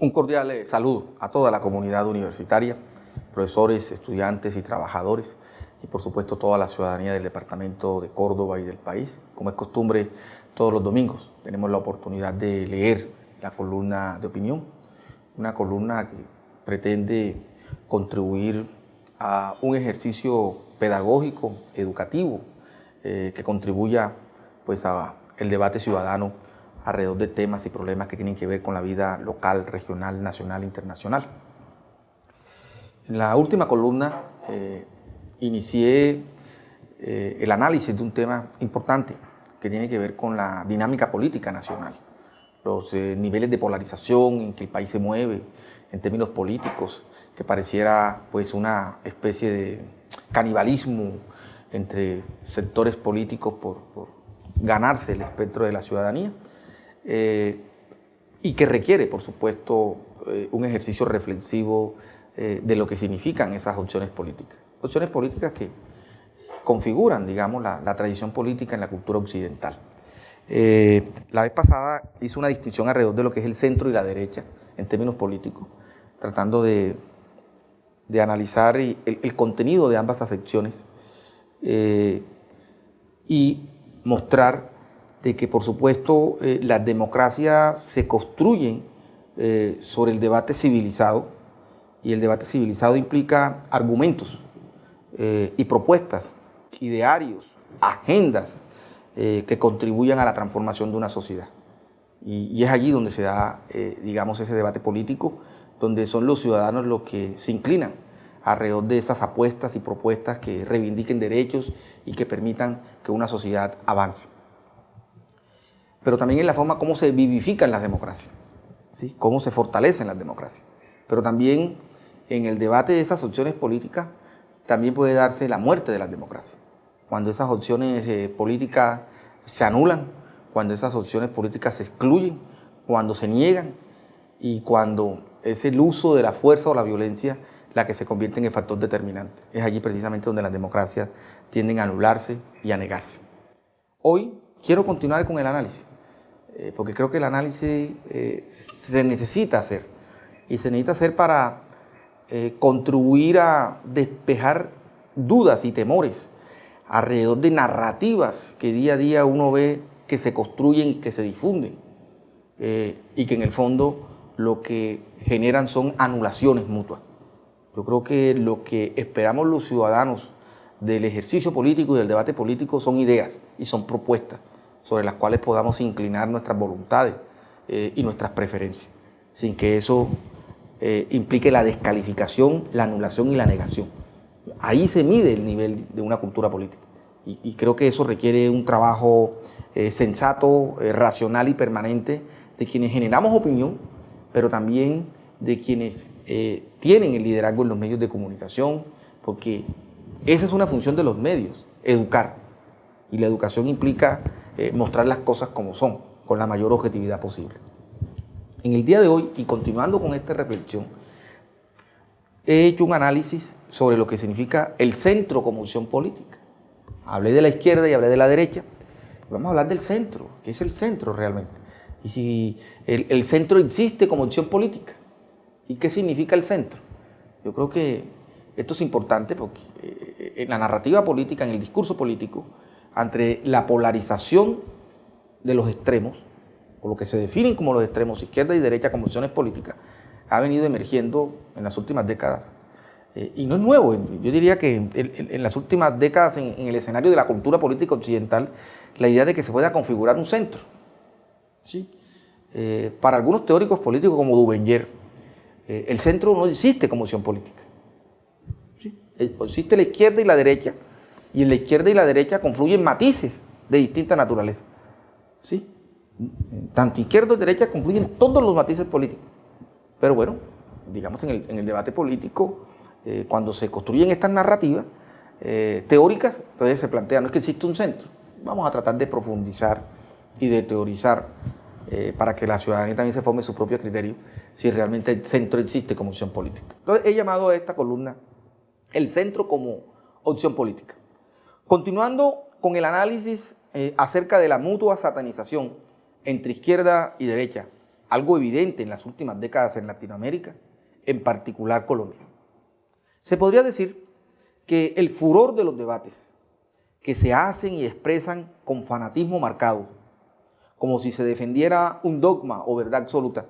Un cordial saludo a toda la comunidad universitaria, profesores, estudiantes y trabajadores, y por supuesto toda la ciudadanía del departamento de Córdoba y del país. Como es costumbre, todos los domingos tenemos la oportunidad de leer la columna de opinión, una columna que pretende contribuir a un ejercicio pedagógico, educativo, que contribuya pues, a el debate ciudadano alrededor de temas y problemas que tienen que ver con la vida local, regional, nacional e internacional. En la última columna inicié el análisis de un tema importante que tiene que ver con la dinámica política nacional, los niveles de polarización en que el país se mueve en términos políticos, que pareciera pues una especie de canibalismo entre sectores políticos por ganarse el espectro de la ciudadanía. Y que requiere, por supuesto, un ejercicio reflexivo de lo que significan esas opciones políticas. Opciones políticas que configuran, digamos, la tradición política en la cultura occidental. La vez pasada hice una distinción alrededor de lo que es el centro y la derecha en términos políticos, tratando de analizar el contenido de ambas acepciones y mostrar de que, por supuesto, las democracias se construyen sobre el debate civilizado, y el debate civilizado implica argumentos y propuestas, idearios, agendas que contribuyan a la transformación de una sociedad. Y es allí donde se da, digamos, ese debate político, donde son los ciudadanos los que se inclinan alrededor de esas apuestas y propuestas que reivindiquen derechos y que permitan que una sociedad avance. Pero también en la forma como se vivifican las democracias, ¿sí? Cómo se fortalecen las democracias. Pero también en el debate de esas opciones políticas también puede darse la muerte de las democracias. Cuando esas opciones políticas se anulan, cuando esas opciones políticas se excluyen, cuando se niegan y cuando es el uso de la fuerza o la violencia la que se convierte en el factor determinante. Es allí precisamente donde las democracias tienden a anularse y a negarse. Hoy quiero continuar con el análisis, porque creo que el análisis se necesita hacer, y se necesita hacer para contribuir a despejar dudas y temores alrededor de narrativas que día a día uno ve que se construyen y que se difunden, y que en el fondo lo que generan son anulaciones mutuas. Yo creo que lo que esperamos los ciudadanos del ejercicio político y del debate político son ideas y son propuestas sobre las cuales podamos inclinar nuestras voluntades y nuestras preferencias, sin que eso implique la descalificación, la anulación y la negación. Ahí se mide el nivel de una cultura política, y creo que eso requiere un trabajo sensato, racional y permanente de quienes generamos opinión, pero también de quienes tienen el liderazgo en los medios de comunicación, porque esa es una función de los medios, educar, y la educación implica mostrar las cosas como son, con la mayor objetividad posible. En el día de hoy, y continuando con esta reflexión, he hecho un análisis sobre lo que significa el centro como opción política. Hablé de la izquierda y hablé de la derecha. Vamos a hablar del centro. ¿Qué es el centro realmente? Y si el centro existe como opción política. ¿Y qué significa el centro? Yo creo que esto es importante porque en la narrativa política, en el discurso político, ante la polarización de los extremos, o lo que se definen como los extremos, izquierda y derecha como opciones políticas, ha venido emergiendo en las últimas décadas. Y no es nuevo. Yo diría que en las últimas décadas, en el escenario de la cultura política occidental, la idea de que se pueda configurar un centro, ¿sí? Para algunos teóricos políticos como Duverger, el centro no existe como opción política, ¿sí? Existe la izquierda y la derecha, y en la izquierda y la derecha confluyen matices de distinta naturaleza, ¿sí? Tanto izquierda y derecha confluyen todos los matices políticos. Pero bueno, digamos en el debate político, cuando se construyen estas narrativas teóricas, entonces se plantea, no es que existe un centro. Vamos a tratar de profundizar y de teorizar para que la ciudadanía también se forme su propio criterio si realmente el centro existe como opción política. Entonces he llamado a esta columna el centro como opción política. Continuando con el análisis acerca de la mutua satanización entre izquierda y derecha algo evidente en las últimas décadas en Latinoamérica, en particular Colombia. Se podría decir que el furor de los debates, que se hacen y expresan con fanatismo marcado, como si se defendiera un dogma o verdad absoluta,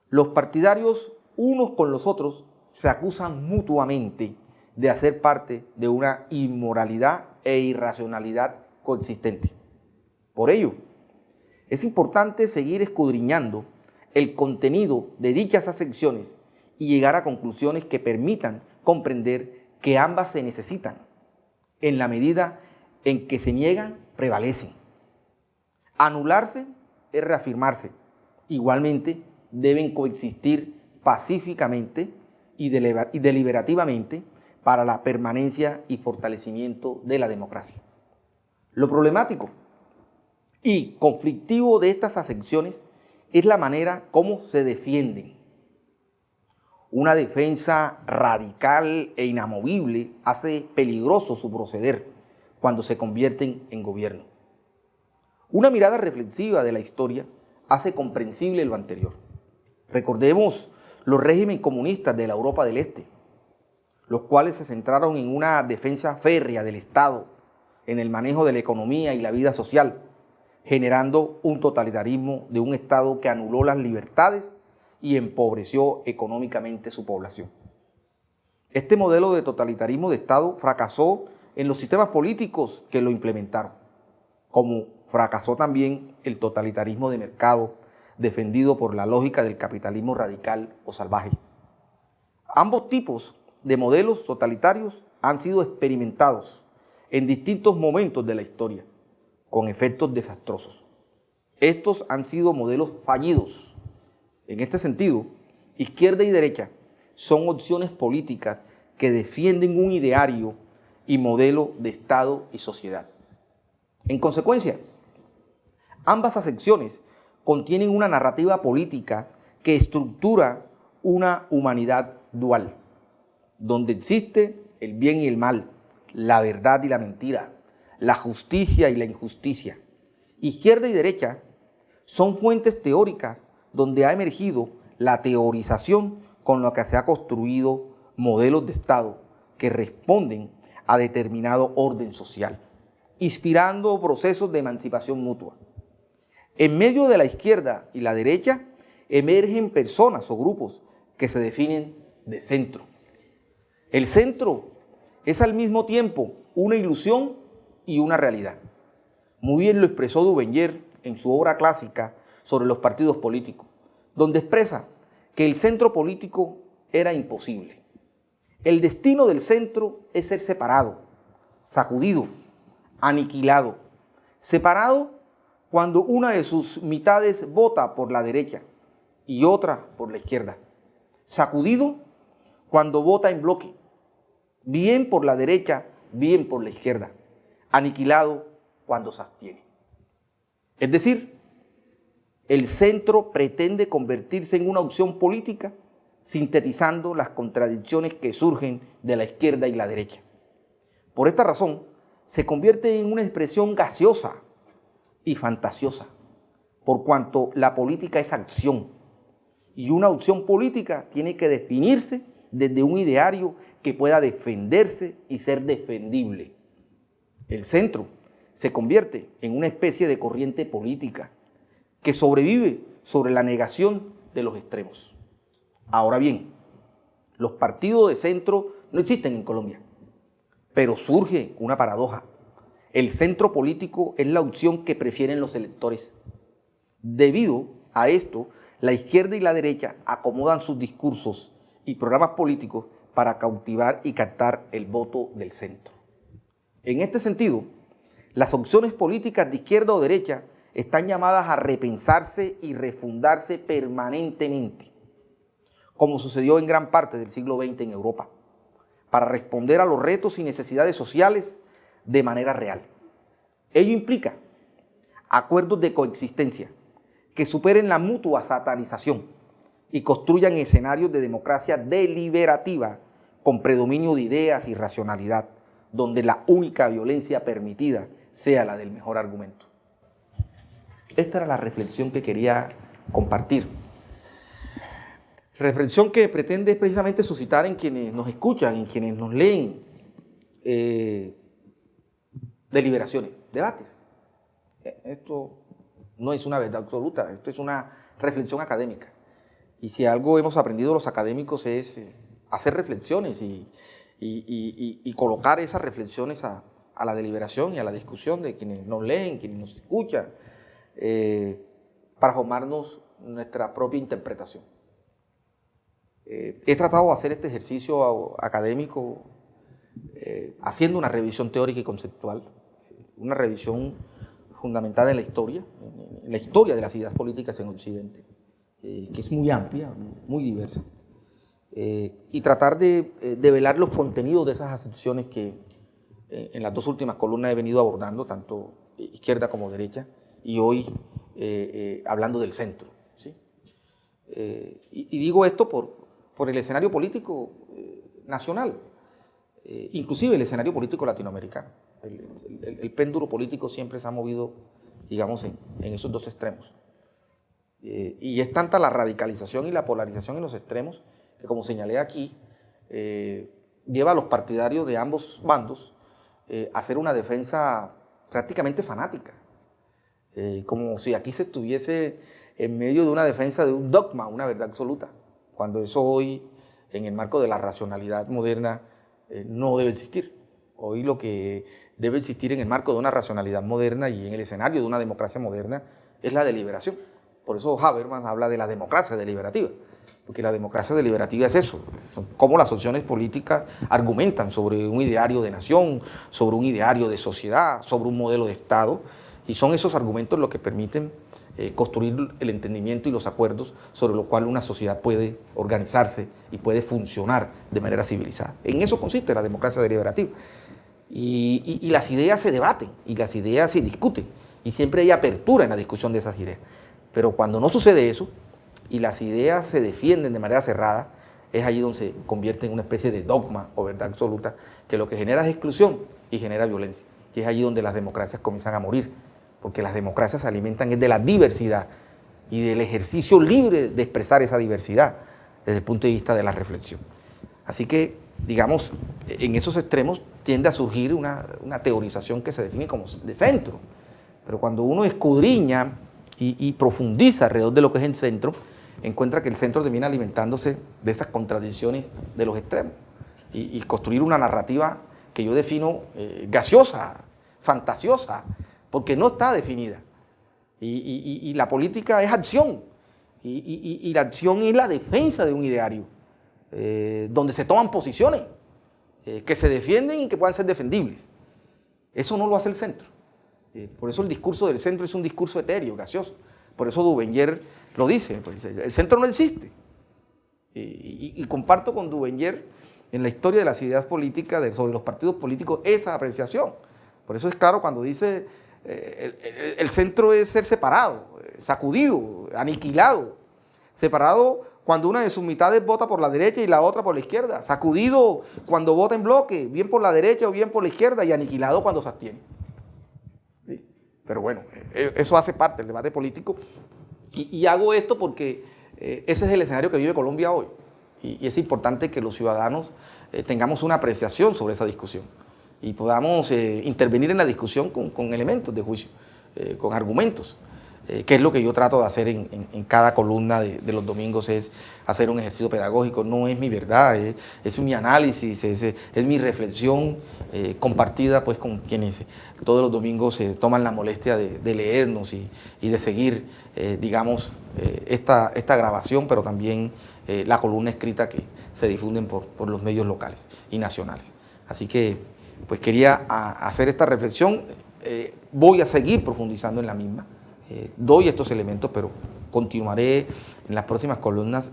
los partidarios unos con los otros se acusan mutuamente de hacer parte de una inmoralidad e irracionalidad coexistente. Por ello, es importante seguir escudriñando el contenido de dichas acepciones y llegar a conclusiones que permitan comprender que ambas se necesitan. En la medida en que se niegan, prevalecen. Anularse es reafirmarse. Igualmente, deben coexistir pacíficamente y deliberativamente para la permanencia y fortalecimiento de la democracia. Lo problemático y conflictivo de estas acepciones es la manera como se defienden. Una defensa radical e inamovible hace peligroso su proceder cuando se convierten en gobierno. Una mirada reflexiva de la historia hace comprensible lo anterior. Recordemos los regímenes comunistas de la Europa del Este, los cuales se centraron en una defensa férrea del Estado, en el manejo de la economía y la vida social, generando un totalitarismo de un Estado que anuló las libertades y empobreció económicamente su población. Este modelo de totalitarismo de Estado fracasó en los sistemas políticos que lo implementaron, como fracasó también el totalitarismo de mercado defendido por la lógica del capitalismo radical o salvaje. Ambos tipos de modelos totalitarios han sido experimentados en distintos momentos de la historia, con efectos desastrosos. Estos han sido modelos fallidos. En este sentido, izquierda y derecha son opciones políticas que defienden un ideario y modelo de Estado y sociedad. En consecuencia, ambas acepciones contienen una narrativa política que estructura una humanidad dual, donde existe el bien y el mal, la verdad y la mentira, la justicia y la injusticia. Izquierda y derecha son fuentes teóricas donde ha emergido la teorización con la que se ha construido modelos de Estado que responden a determinado orden social, inspirando procesos de emancipación mutua. En medio de la izquierda y la derecha emergen personas o grupos que se definen de centro. El centro es al mismo tiempo una ilusión y una realidad. Muy bien lo expresó Duverger en su obra clásica sobre los partidos políticos, donde expresa que el centro político era imposible. El destino del centro es ser separado, sacudido, aniquilado. Separado cuando una de sus mitades vota por la derecha y otra por la izquierda. Sacudido cuando vota en bloque, bien por la derecha, bien por la izquierda. Aniquilado cuando se abstiene. Es decir, el centro pretende convertirse en una opción política sintetizando las contradicciones que surgen de la izquierda y la derecha. Por esta razón, se convierte en una expresión gaseosa y fantasiosa, por cuanto la política es acción, y una opción política tiene que definirse desde un ideario que pueda defenderse y ser defendible. El centro se convierte en una especie de corriente política que sobrevive sobre la negación de los extremos. Ahora bien, los partidos de centro no existen en Colombia, pero surge una paradoja. El centro político es la opción que prefieren los electores. Debido a esto, la izquierda y la derecha acomodan sus discursos y programas políticos para cautivar y captar el voto del centro. En este sentido, las opciones políticas de izquierda o derecha están llamadas a repensarse y refundarse permanentemente, como sucedió en gran parte del siglo XX en Europa, para responder a los retos y necesidades sociales de manera real. Ello implica acuerdos de coexistencia que superen la mutua satanización y construyan escenarios de democracia deliberativa con predominio de ideas y racionalidad, donde la única violencia permitida sea la del mejor argumento. Esta era la reflexión que quería compartir. Reflexión que pretende precisamente suscitar en quienes nos escuchan, en quienes nos leen, deliberaciones, debates. Esto no es una verdad absoluta, esto es una reflexión académica. Y si algo hemos aprendido los académicos es hacer reflexiones y colocar esas reflexiones a la deliberación y a la discusión de quienes nos leen, quienes nos escuchan, para formarnos nuestra propia interpretación. He tratado de hacer este ejercicio académico haciendo una revisión teórica y conceptual, una revisión fundamentada en la historia de las ideas políticas en Occidente, que es muy amplia, muy diversa, y tratar de develar los contenidos de esas acepciones que en las dos últimas columnas he venido abordando, tanto izquierda como derecha, y hoy hablando del centro, ¿sí? Y digo esto por el escenario político nacional, inclusive el escenario político latinoamericano. El péndulo político siempre se ha movido, digamos, en esos dos extremos. Y es tanta la radicalización y la polarización en los extremos que, como señalé aquí, lleva a los partidarios de ambos bandos a hacer una defensa prácticamente fanática, como si aquí se estuviese en medio de una defensa de un dogma, una verdad absoluta, cuando eso hoy, en el marco de la racionalidad moderna, no debe existir. Hoy lo que debe existir en el marco de una racionalidad moderna y en el escenario de una democracia moderna es la deliberación. Por eso Habermas habla de la democracia deliberativa, porque la democracia deliberativa es eso, cómo las opciones políticas argumentan sobre un ideario de nación, sobre un ideario de sociedad, sobre un modelo de Estado, y son esos argumentos los que permiten construir el entendimiento y los acuerdos sobre los cuales una sociedad puede organizarse y puede funcionar de manera civilizada. En eso consiste la democracia deliberativa. Y las ideas se debaten, y las ideas se discuten, y siempre hay apertura en la discusión de esas ideas. Pero cuando no sucede eso, y las ideas se defienden de manera cerrada, es allí donde se convierte en una especie de dogma o verdad absoluta, que lo que genera es exclusión y genera violencia. Y es allí donde las democracias comienzan a morir, porque las democracias se alimentan de la diversidad y del ejercicio libre de expresar esa diversidad desde el punto de vista de la reflexión. Así que, digamos, en esos extremos tiende a surgir una teorización que se define como de centro, pero cuando uno escudriña y profundiza alrededor de lo que es el centro, encuentra que el centro termina alimentándose de esas contradicciones de los extremos y construir una narrativa que yo defino gaseosa, fantasiosa, porque no está definida. Y la política es acción, y la acción es la defensa de un ideario, donde se toman posiciones que se defienden y que puedan ser defendibles. Eso no lo hace el centro. Por eso el discurso del centro es un discurso etéreo, gaseoso. Por eso Duverger lo dice, pues, el centro no existe. Y comparto con Duverger en la historia de las ideas políticas, sobre los partidos políticos, esa apreciación. Por eso es claro cuando dice el centro es ser separado, sacudido, aniquilado, separado cuando una de sus mitades vota por la derecha y la otra por la izquierda, sacudido cuando vota en bloque, bien por la derecha o bien por la izquierda, y aniquilado cuando se abstiene. ¿Sí? Pero bueno, eso hace parte del debate político, y hago esto porque ese es el escenario que vive Colombia hoy, y es importante que los ciudadanos tengamos una apreciación sobre esa discusión y podamos intervenir en la discusión con elementos de juicio, con argumentos, que es lo que yo trato de hacer en cada columna de los domingos, es hacer un ejercicio pedagógico. No es mi verdad, es mi análisis, es mi reflexión compartida pues con quienes todos los domingos toman la molestia de leernos y de seguir, digamos, esta grabación, pero también la columna escrita que se difunden por los medios locales y nacionales. Así que pues quería hacer esta reflexión, voy a seguir profundizando en la misma, doy estos elementos, pero continuaré en las próximas columnas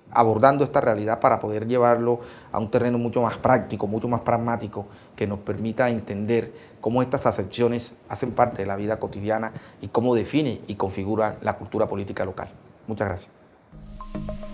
abordando esta realidad para poder llevarlo a un terreno mucho más práctico, mucho más pragmático, que nos permita entender cómo estas acepciones hacen parte de la vida cotidiana y cómo define y configura la cultura política local. Muchas gracias.